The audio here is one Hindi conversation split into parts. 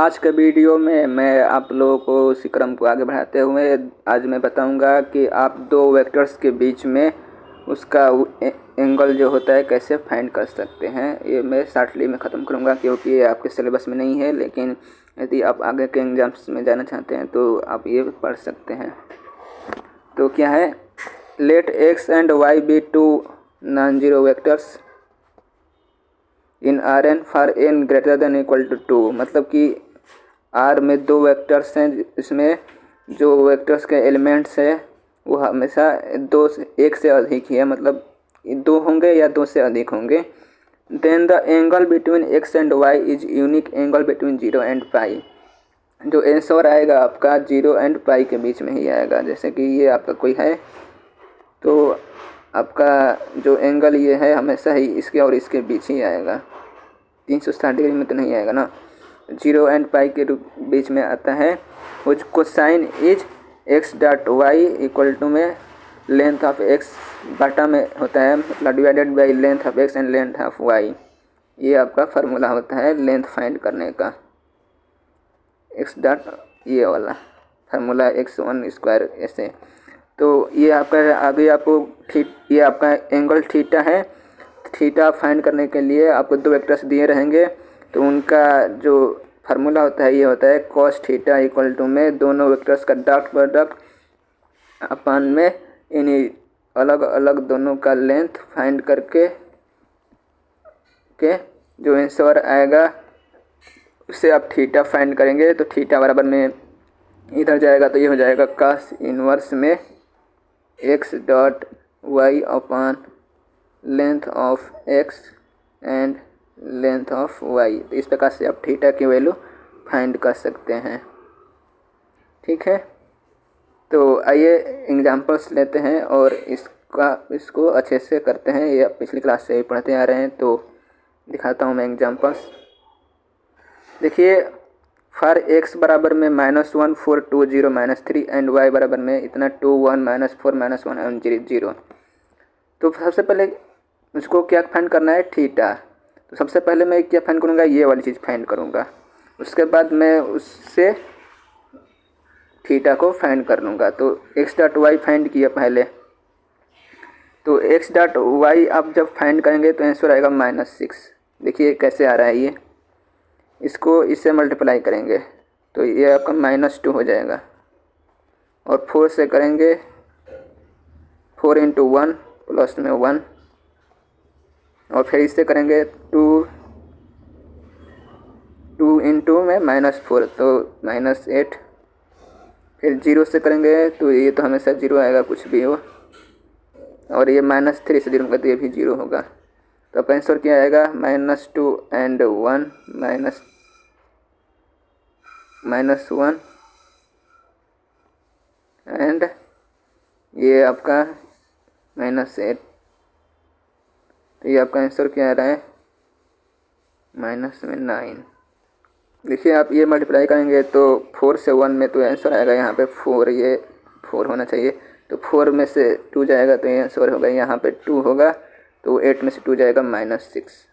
आज के वीडियो में मैं आप लोगों को उसी क्रम को आगे बढ़ाते हुए आज मैं बताऊंगा कि आप दो वेक्टर्स के बीच में उसका एंगल जो होता है कैसे फाइंड कर सकते हैं। ये मैं शॉर्टली में ख़त्म करूंगा क्योंकि ये आपके सिलेबस में नहीं है, लेकिन यदि आप आगे के एग्जाम्स में जाना चाहते हैं तो आप ये पढ़ सकते हैं। तो क्या है, let X and Y be two non zero vectors in R N for N greater than equal to 2। मतलब कि आर में दो वेक्टर्स हैं, इसमें जो वेक्टर्स के एलिमेंट्स हैं वो हमेशा एक से अधिक ही है, मतलब दो होंगे या दो से अधिक होंगे। Then the angle between X and Y is unique angle between 0 and pi. जो आंसर आएगा आपका 0 एंड पाई के बीच में ही आएगा। जैसे कि ये आपका कोई है तो आपका जो एंगल ये है हमेशा ही इसके और इसके बीच ही आएगा, 360 डिग्री में तो नहीं आएगा ना। 0 एंड पाई के बीच में आता है। Which cosine is x dot y equal to में लेंथ ऑफ एक्स बाटा में होता है, मतलब divided by length of x and length of y. ये आपका फार्मूला होता है लेंथ फाइंड करने का। एक्स डॉट ये वाला फार्मूला x1 स्क्वायर ऐसे। तो ये आपका अभी आपको ये आपका एंगल थीटा है। थीटा फाइंड करने के लिए आपको दो वेक्टर्स दिए रहेंगे, तो उनका जो फार्मूला होता है ये होता है cos थीटा इक्वल टू में दोनों वेक्टर्स का डॉट प्रोडक्ट अपन में इन्हीं अलग अलग दोनों का लेंथ फाइंड करके जो आंसर आएगा उससे आप थीटा फाइंड करेंगे। तो थीटा बराबर में इधर जाएगा तो ये हो जाएगा cos इनवर्स में x dot Y upon length of x and length of y। तो इस प्रकार से आप थीटा की वैल्यू फाइंड कर सकते हैं। ठीक है, तो आइए एग्जांपल्स लेते हैं और इसको अच्छे से करते हैं। ये आप पिछली क्लास से ही पढ़ते आ रहे हैं, तो दिखाता हूँ मैं एग्जांपल्स। देखिए, फॉर x बराबर में -1 4 2 0 -3 एंड y बराबर में इतना 2 1 -4 -1 एंड 0। तो सबसे पहले उसको क्या फाइंड करना है, थीटा। तो सबसे पहले मैं क्या फाइंड करूँगा, ये वाली चीज़ फाइंड करूँगा। उसके बाद मैं उससे थीटा को फाइंड कर लूँगा। तो x डॉट वाई फाइंड किया पहले, तो x डॉट वाई आप जब फाइंड करेंगे तो आंसर आएगा -6। देखिए कैसे आ रहा है, ये इसको इससे मल्टीप्लाई करेंगे तो ये आपका -2 हो जाएगा, और 4 से करेंगे 4 × 1 प्लस में 1, और फिर इससे करेंगे 2 × में -4 तो -8। फिर 0 से करेंगे तो ये तो हमेशा 0 आएगा कुछ भी हो, और ये -3 से 0 होगा तो ये भी 0 होगा। तो अब आंसर क्या आएगा, -2 एंड 1 -1 एंड ये आपका -8। तो ये आपका आंसर क्या आ रहा है, -9। देखिए आप ये मल्टीप्लाई करेंगे तो 4 से 1 में तो आंसर आएगा यहाँ पे 4, ये 4 होना चाहिए। तो 4 में से 2 जाएगा तो ये आंसर होगा यहाँ पे 2 होगा, तो 8 में से 2 जाएगा -6।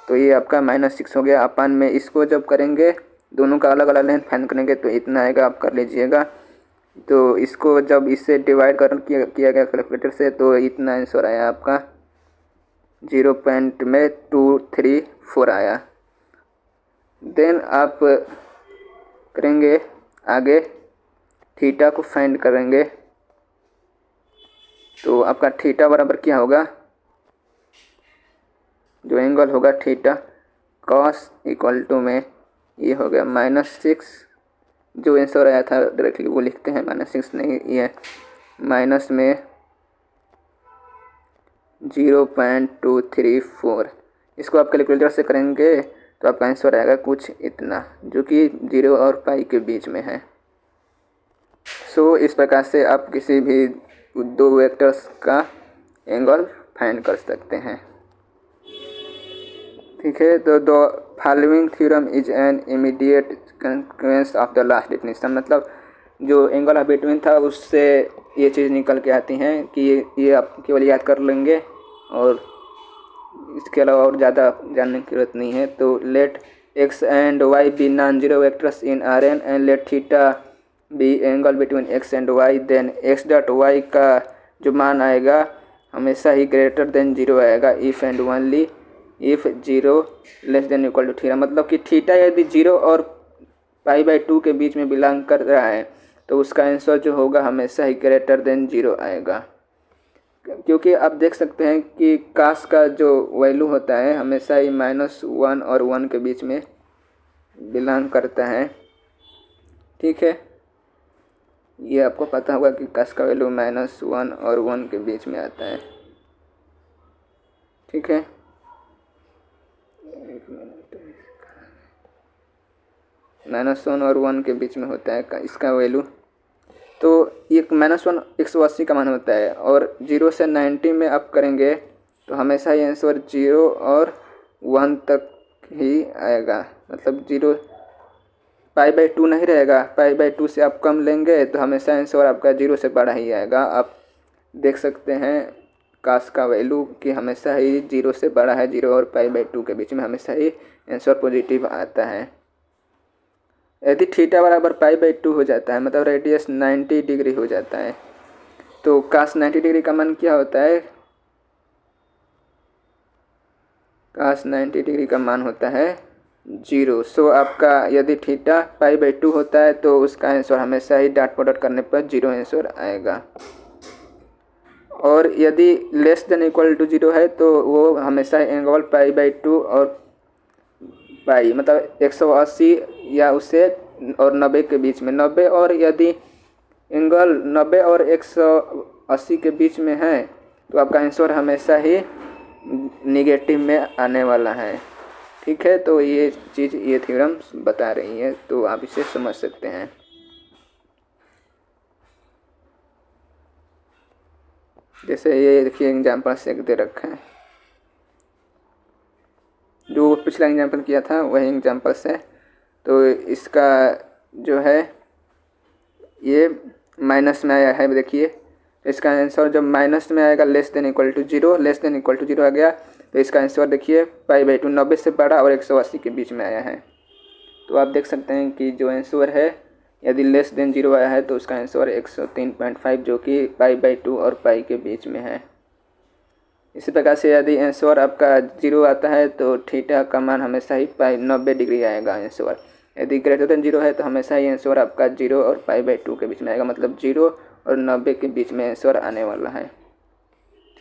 तो ये आपका -6 हो गया। अपन में इसको जब करेंगे दोनों का अलग अलग लेंथ फाइंड करेंगे तो इतना आएगा, आप कर लीजिएगा। तो इसको जब इससे डिवाइड किया गया कैलकुलेटर से तो इतना आंसर आया आपका 0.234 आया। देन आप करेंगे आगे थीटा को फाइंड करेंगे। तो आपका थीटा बराबर क्या होगा, जो एंगल होगा थीटा cos इक्वल टू में ये हो गया -6। जो आंसर आया था डायरेक्टली वो लिखते हैं, -6 नहीं, ये माइनस में 0.234। इसको आप कैलकुलेटर से करेंगे तो आपका आंसर आएगा कुछ इतना, जो कि 0 और पाई के बीच में है। सो इस प्रकार से आप किसी भी दो वेक्टर्स का एंगल फाइंड कर सकते हैं। ठीक है, तो the following theorem is an immediate consequence of the last definition. मतलब जो एंगल ऑफ बिटवीन था उससे ये चीज़ निकल के आती हैं कि ये आप केवल याद कर लेंगे और इसके अलावा और ज़्यादा जानने की ज़रूरत नहीं है। तो late x and y be non-zero vectors in Rn and let theta be angle between x and y, then x dot y का जो मान आएगा हमेशा ही ग्रेटर देन जीरो आएगा if and only if zero less than equal to theta. मतलब कि थीटा यदि जीरो और पाई/2 के बीच में बिलोंग कर रहा है तो उसका आंसर जो होगा हमेशा ही ग्रेटर देन जीरो आएगा, क्योंकि आप देख सकते हैं कि कास का जो वैल्यू होता है हमेशा ही -1 और 1 के बीच में बिलोंग करता है। ठीक है, ये आपको पता होगा कि कास का वैल्यू -1 और 1 के बीच में आता है। ठीक है, -1 और 1 के बीच में होता है इसका वैल्यू। तो ये -1 180 का मान होता है और 0 से 90 में आप करेंगे तो हमेशा ये आंसर 0 और 1 तक ही आएगा। मतलब 0 पाई/2 नहीं रहेगा, पाई/2 से आप कम लेंगे तो हमेशा आंसर आपका 0 से बड़ा ही आएगा। आप देख सकते हैं कास का वैल्यू कि हमेशा ही 0 से बड़ा है, 0 और पाई/2 के बीच में हमेशा ही आंसर पॉजिटिव आता है। यदि थीटा बराबर पाई/2 हो जाता है मतलब रेडियस 90 डिग्री हो जाता है तो कास 90 डिग्री का मान क्या होता है? कास 90 डिग्री का मान होता है 0। सो आपका यदि थीटा पाई/2 होता है तो उसका आंसर हमेशा ही डॉट प्रोडक्ट करने पर 0 आंसर आएगा। और यदि लेस देन इक्वल टू 0 है तो वो हमेशा एंगल पाई/2 और पाई मतलब 180 या उससे और 90 के बीच में 90, और यदि एंगल 90 और 180 के बीच में है तो आपका आंसर हमेशा ही निगेटिव में आने वाला है। ठीक है, तो ये चीज़ ये थ्योरम बता रही है, तो आप इसे समझ सकते हैं। जैसे ये देखिए एग्जाम्पल से दे रखा है, जो पिछला एग्जाम्पल किया था वही एग्जाम्पल से। तो इसका जो है ये माइनस में आया है, देखिए इसका आंसर जब माइनस में आएगा less than equal to 0, less than equal to 0 आ गया तो इसका आंसर देखिए पाई/2 90 से बड़ा और 180 के बीच में आया है। तो आप देख सकते हैं कि जो आंसर है यदि लेस देन 0 आया है तो उसका आंसर 103.5 जो कि पाई/2 और पाई के बीच में है। इसी प्रकार से यदि आंसर आपका 0 आता है तो थीटा का मान हमेशा ही पाई 90 डिग्री आएगा आंसर। यदि ग्रेटर देन 0 है तो हमेशा ही आंसर आपका 0 और पाई/2 के बीच में आएगा, मतलब 0 और 90 के बीच में आंसर आने वाला है।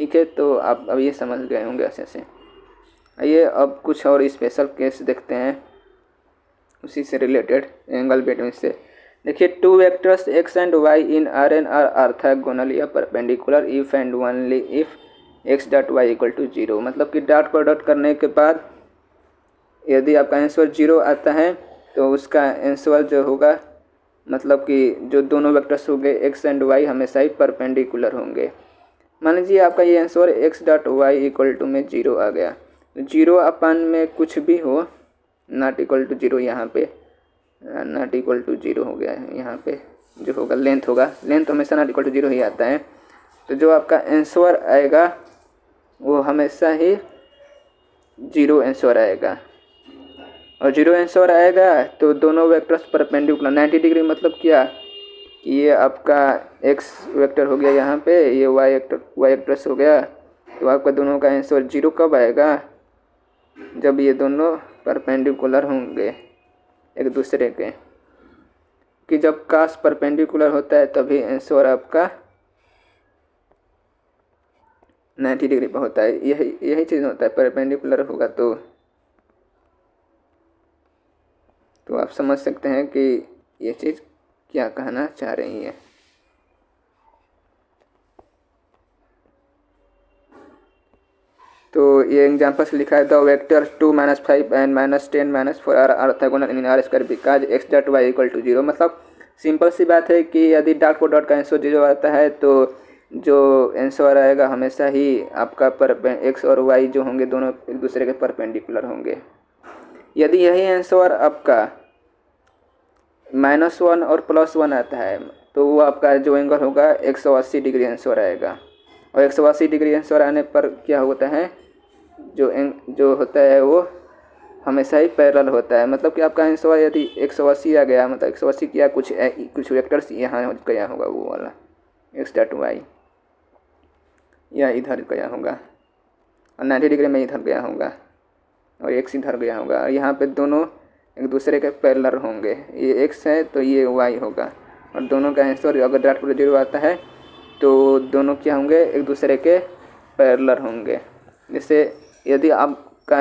ठीक है, तो आप अब ये समझ गए होंगे अच्छे से। आइए अब कुछ और स्पेशल केस देखते हैं उसी से रिलेटेड एंगल बिटवीन से। देखिए two vectors x and y in Rn are orthogonal या perpendicular if and only if x dot y equal to 0। मतलब कि डॉट प्रोडक्ट करने के बाद यदि आपका आंसर 0 आता है तो उसका आंसर जो होगा मतलब कि जो दोनों वेक्टर्स होंगे x एंड y हमेशा ही परपेंडिकुलर होंगे। मान लीजिए आपका ये answer x dot y equal to में 0 आ गया, तो 0 अपन में कुछ भी हो नॉट इक्वल टू 0, यहाँ पे नॉट इक्वल टू 0 हो गया है। यहाँ पे जो होगा लेंथ होगा, लेंथ हमेशा नॉट इक्वल टू 0 ही आता है। तो जो आपका आंसर आएगा वो हमेशा ही 0 आंसर आएगा, और 0 आंसर आएगा तो दोनों वेक्टर्स परपेंडिकुलर 90 डिग्री। मतलब क्या कि ये आपका x वेक्टर हो गया, यहाँ पे ये y वेक्टर्स हो गया, तो आपका दोनों का आंसर 0 कब आएगा? जब ये दोनों परपेंडिकुलर होंगे एक दूसरे के, कि जब कास परपेंडिकुलर होता है तभी आंसर आपका 90 डिग्री पर होता है। यही चीज़ होता है, परपेंडिकुलर होगा तो आप समझ सकते हैं कि ये चीज़ क्या कहना चाह रही है। तो ये एग्जाम्पल से लिखा है the vector 2 -5 and -10 -4 are orthogonal in R square because x dot y equal to 0। मतलब सिंपल सी बात है कि यदि डॉट को डॉट का आंसर 0 आता है तो जो आंसर आएगा हमेशा ही आपका x और y जो होंगे दोनों एक दूसरे के परपेंडिकुलर होंगे। यदि यही आंसर आपका -1 और +1 आता है तो वो आपका जो एंगल होगा 180 डिग्री आंसर आएगा, और 180 डिग्री आंसर आने पर क्या होता है जो होता है वो हमेशा ही पैरेलल होता है। मतलब कि आपका आंसर यदि 180 आ गया, मतलब 180 किया, कुछ वेक्टर्स यहाँ गया होगा, वो वाला एक्स डॉट वाई, या इधर गया होगा, और 90 डिग्री में इधर गया होगा, और एक्स इधर गया होगा, और यहाँ पे दोनों एक दूसरे के पैरेलल होंगे। ये एक्स है तो ये वाई होगा, और दोनों का आंसर अगर डॉट पर 0 आता है तो दोनों क्या होंगे, एक दूसरे के पैरेलल होंगे। जैसे यदि आपका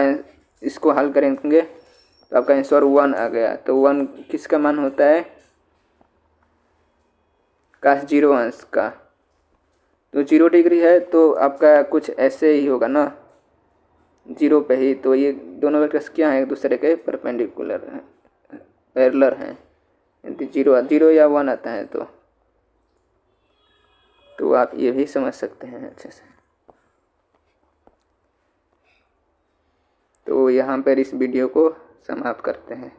इसको हल करेंगे तो आपका आंसर 1 आ गया, तो 1 किसका मान होता है, cos 0 अंश का। तो 0 डिग्री है तो आपका कुछ ऐसे ही होगा ना, 0 पे ही। तो ये दोनों वेक्टर्स क्या हैं, एक दूसरे के परपेंडिकुलर हैं, पैरेलल हैं। यदि 0 या 1 आता है तो आप ये भी समझ सकते हैं अच्छे से। तो यहाँ पर इस वीडियो को समाप्त करते हैं।